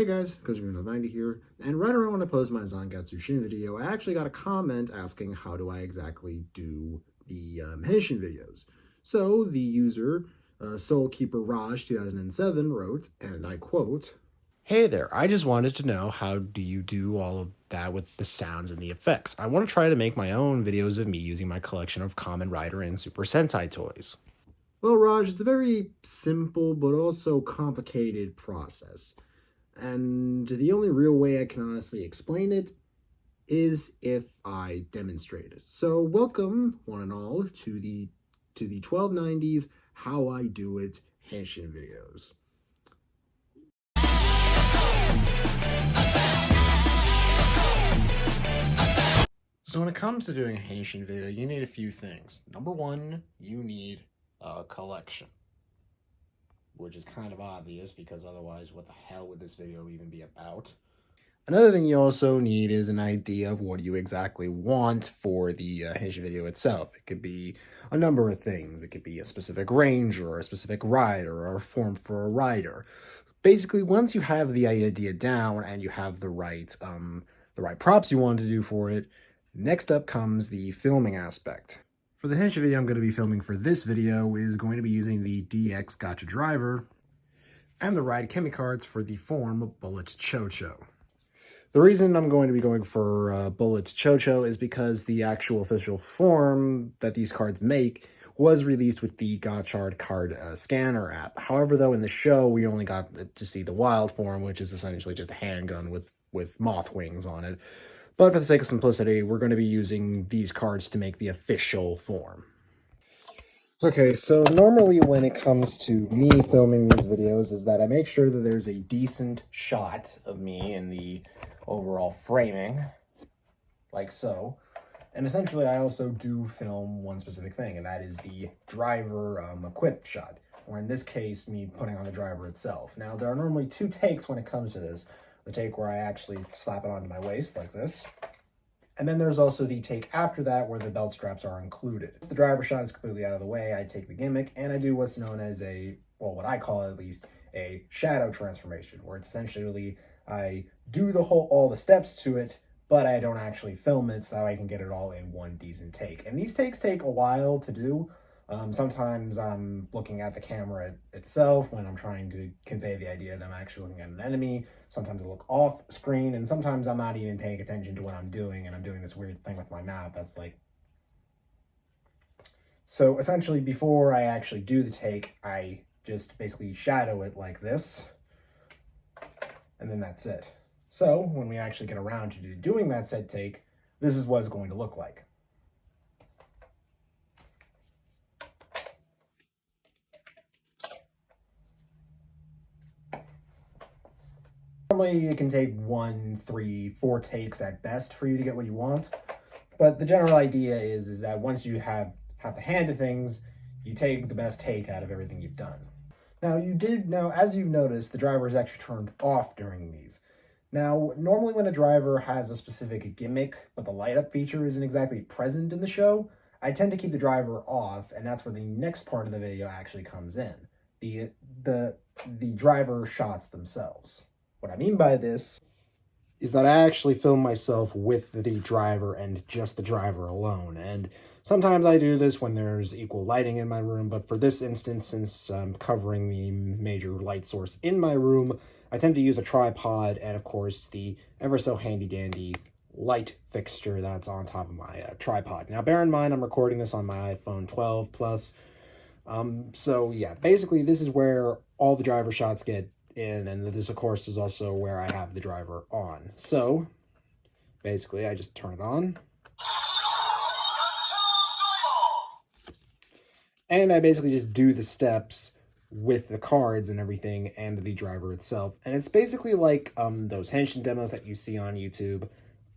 Hey guys, Kozuruno90 here, and right around when I posted my Zangetsu Shin video, I actually got a comment asking how do I exactly do the Henshin videos. So the user, Soulkeeper Raj 2007 wrote, and I quote, "Hey there, I just wanted to know how do you do all of that with the sounds and the effects. I want to try to make my own videos of me using my collection of Kamen Rider and Super Sentai toys." Well, Raj, it's a very simple but also complicated process. And the only real way I can honestly explain it is if I demonstrate it. So welcome, one and all, to the 1290s How I Do It Henshin videos. So when it comes to doing a Henshin video, you need a few things. Number one, you need a collection, which is kind of obvious because otherwise what the hell would this video even be about? Another thing you also need is an idea of what you exactly want for the Henshin video itself. It could be a number of things. It could be a specific ranger or a specific rider or a form for a rider. Basically, once you have the idea down and you have the right props you want to do for it, next up comes the filming aspect. For the Henshin video I'm going to be filming for this video is going to be using the DX Gotcha Driver and the Ride Chemi cards for the form Bullet Chocho. The reason I'm going to be going for Bullet Chocho is because the actual official form that these cards make was released with the Gotchard card scanner app. However, though, in the show, we only got to see the wild form, which is essentially just a handgun with moth wings on it. But for the sake of simplicity, we're going to be using these cards to make the official form. Okay, so normally when it comes to me filming these videos is that I make sure that there's a decent shot of me in the overall framing, like so. And essentially I also do film one specific thing, and that is the driver equip shot, or in this case, me putting on the driver itself. Now, there are normally two takes when it comes to this. The take where I actually slap it onto my waist like this. And then there's also the take after that where the belt straps are included. The driver shot is completely out of the way. I take the gimmick and I do what's known as what I call at least, a shadow transformation, where it's essentially I do all the steps to it, but I don't actually film it so that I can get it all in one decent take. And these takes take a while to do. Sometimes I'm looking at the camera itself when I'm trying to convey the idea that I'm actually looking at an enemy. Sometimes I look off screen, and sometimes I'm not even paying attention to what I'm doing, and I'm doing this weird thing with my mouth that's like... So essentially, before I actually do the take, I just basically shadow it like this, and then that's it. So when we actually get around to doing that said take, this is what it's going to look like. Normally, it can take 1, 3, 4 takes at best for you to get what you want. But the general idea is that once you have the hand of things, you take the best take out of everything you've done. Now, as you've noticed, the driver is actually turned off during these. Now, normally when a driver has a specific gimmick, but the light up feature isn't exactly present in the show, I tend to keep the driver off, and that's where the next part of the video actually comes in. The driver shots themselves. What I mean by this is that I actually film myself with the driver and just the driver alone. And sometimes I do this when there's equal lighting in my room, but for this instance, since I'm covering the major light source in my room, I tend to use a tripod and, of course, the ever so handy-dandy light fixture that's on top of my tripod. Now, bear in mind, I'm recording this on my iPhone 12 Plus. So, yeah, basically, this is where all the driver shots get in, and this, of course, is also where I have the driver on. So, basically, I just turn it on. And I basically just do the steps with the cards and everything and the driver itself. And it's basically like those Henshin demos that you see on YouTube,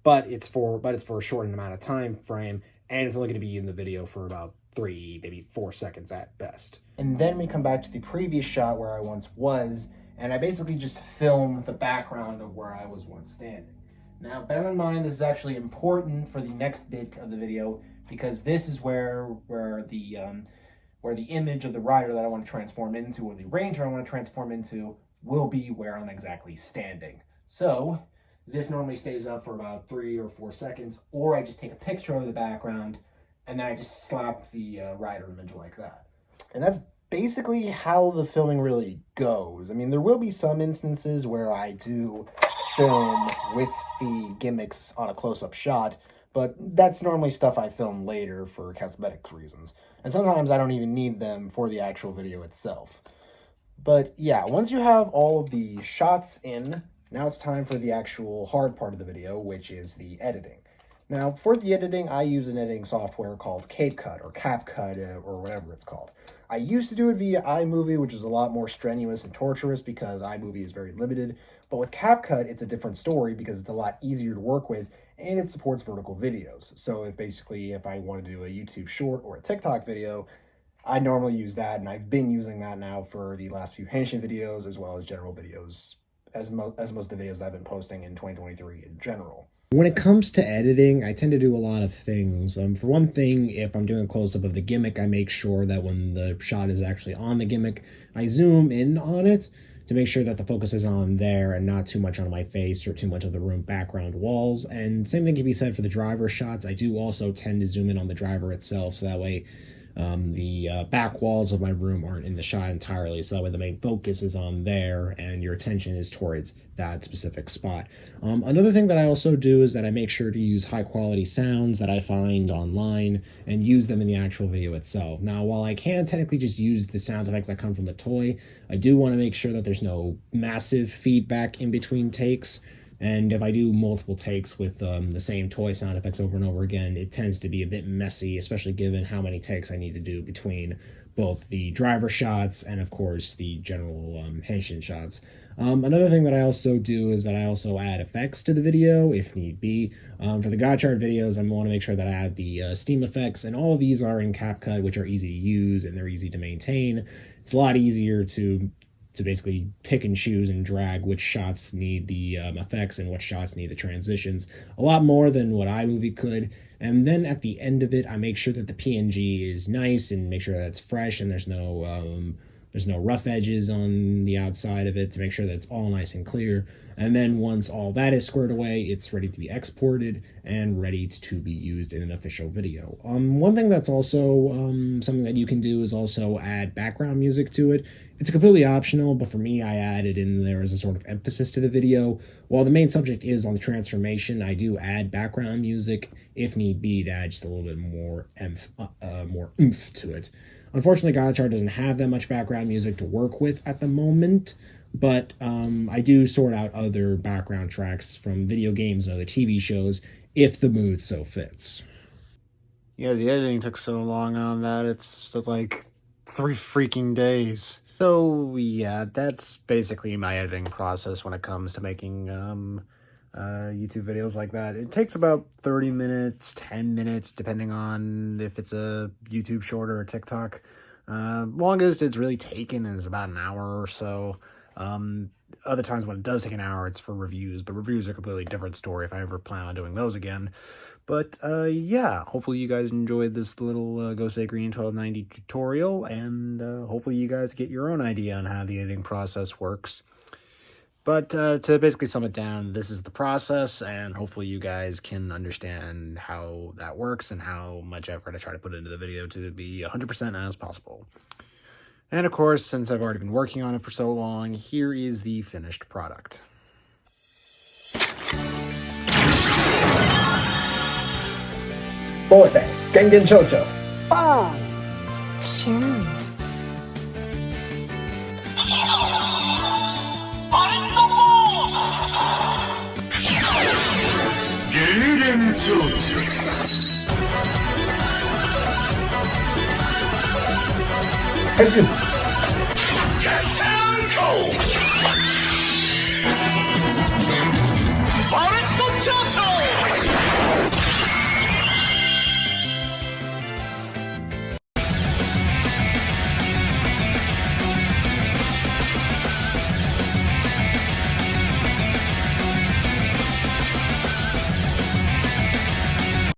but it's for a shortened amount of time frame, and it's only going to be in the video for about 3, maybe 4 seconds at best. And then we come back to the previous shot where I once was, and I basically just film the background of where I was once standing. Now, bear in mind, this is actually important for the next bit of the video, because this is where the image of the rider that I want to transform into, or the ranger I want to transform into, will be where I'm exactly standing. So this normally stays up for about 3 or 4 seconds, or I just take a picture of the background and then I just slap the rider image like that. And that's basically how the filming really goes. I mean, there will be some instances where I do film with the gimmicks on a close-up shot, but that's normally stuff I film later for cosmetics reasons. And sometimes I don't even need them for the actual video itself. But yeah, once you have all of the shots in, now it's time for the actual hard part of the video, which is the editing. Now, for the editing, I use an editing software called CapCut or CapCut or whatever it's called. I used to do it via iMovie, which is a lot more strenuous and torturous because iMovie is very limited. But with CapCut, it's a different story because it's a lot easier to work with and it supports vertical videos. So if I want to do a YouTube short or a TikTok video, I normally use that, and I've been using that now for the last few Henshin videos as well as general videos, as most of the videos that I've been posting in 2023 in general. When it comes to editing, I tend to do a lot of things. For one thing, if I'm doing a close-up of the gimmick, I make sure that when the shot is actually on the gimmick, I zoom in on it to make sure that the focus is on there and not too much on my face or too much of the room background walls. And same thing can be said for the driver shots. I do also tend to zoom in on the driver itself, so that way the back walls of my room aren't in the shot entirely, so that way the main focus is on there and your attention is towards that specific spot. Another thing that I also do is that I make sure to use high quality sounds that I find online and use them in the actual video itself. Now, while I can technically just use the sound effects that come from the toy, I do want to make sure that there's no massive feedback in between takes. And if I do multiple takes with the same toy sound effects over and over again, it tends to be a bit messy, especially given how many takes I need to do between both the driver shots and, of course, the general Henshin shots. Another thing that I also do is that I also add effects to the video, if need be. For the Gotchard videos, I want to make sure that I add the Steam effects, and all of these are in CapCut, which are easy to use and they're easy to maintain. It's a lot easier to basically pick and choose and drag which shots need the effects and what shots need the transitions, a lot more than what iMovie could. And then at the end of it, I make sure that the PNG is nice and make sure that it's fresh and there's no rough edges on the outside of it, to make sure that it's all nice and clear. And then once all that is squared away, it's ready to be exported and ready to be used in an official video. One thing that's also something that you can do is also add background music to it. It's completely optional, but for me, I add it in there as a sort of emphasis to the video. While the main subject is on the transformation, I do add background music if need be to add just a little bit more oomph to it. Unfortunately, Gotchard doesn't have that much background music to work with at the moment, but I do sort out other background tracks from video games and other TV shows if the mood so fits. Yeah, the editing took so long on that, it's like 3 freaking days. So yeah, that's basically my editing process when it comes to making YouTube videos like that. It takes about 30 minutes, 10 minutes, depending on if it's a YouTube short or a TikTok. Longest it's really taken is about an hour or so. Other times when it does take an hour, it's for reviews, but reviews are a completely different story if I ever plan on doing those again. But yeah, hopefully you guys enjoyed this little Gosei Green 1290 tutorial, and hopefully you guys get your own idea on how the editing process works. But to basically sum it down, this is the process, and hopefully you guys can understand how that works and how much effort I try to put into the video to be 100% as possible. And of course, since I've already been working on it for so long, here is the finished product. Boy Band, Gengen Chocho. Oh, sure. Gengen Chocho. Henshin. Get down, go!